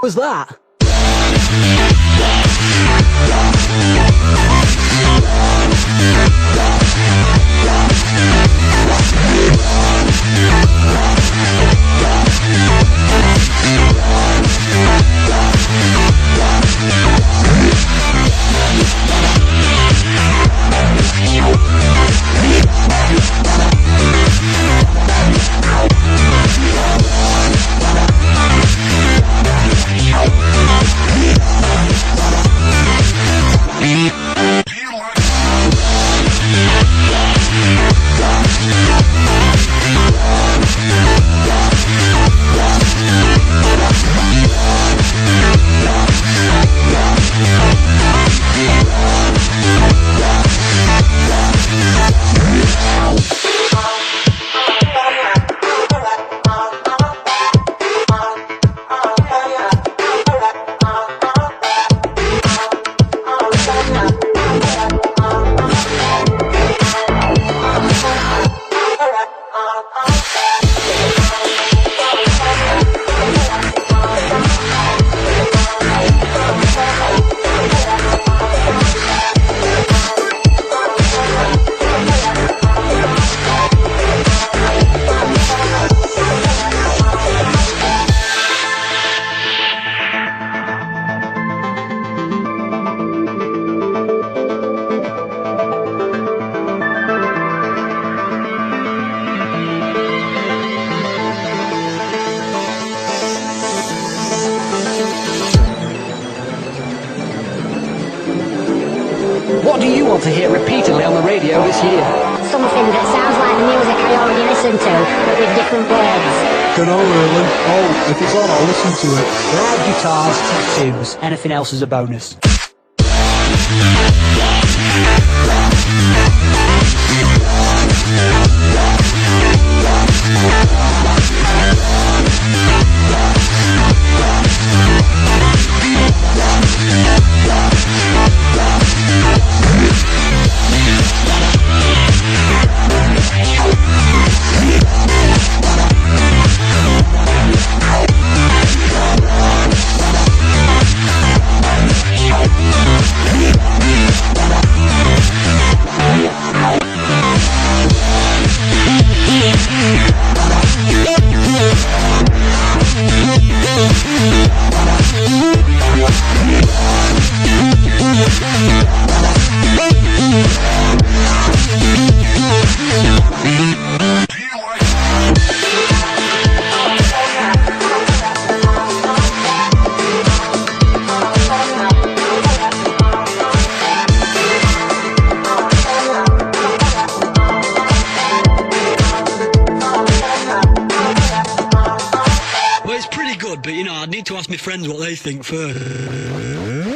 was that? What do you want to hear repeatedly on the radio this year? Something that sounds like the music I already listen to, but with different words. Dunno really. Oh, if it's on, I'll listen to it. Loud guitars, tech tunes, anything else is a bonus. But you know, I'd need to ask my friends what they think first.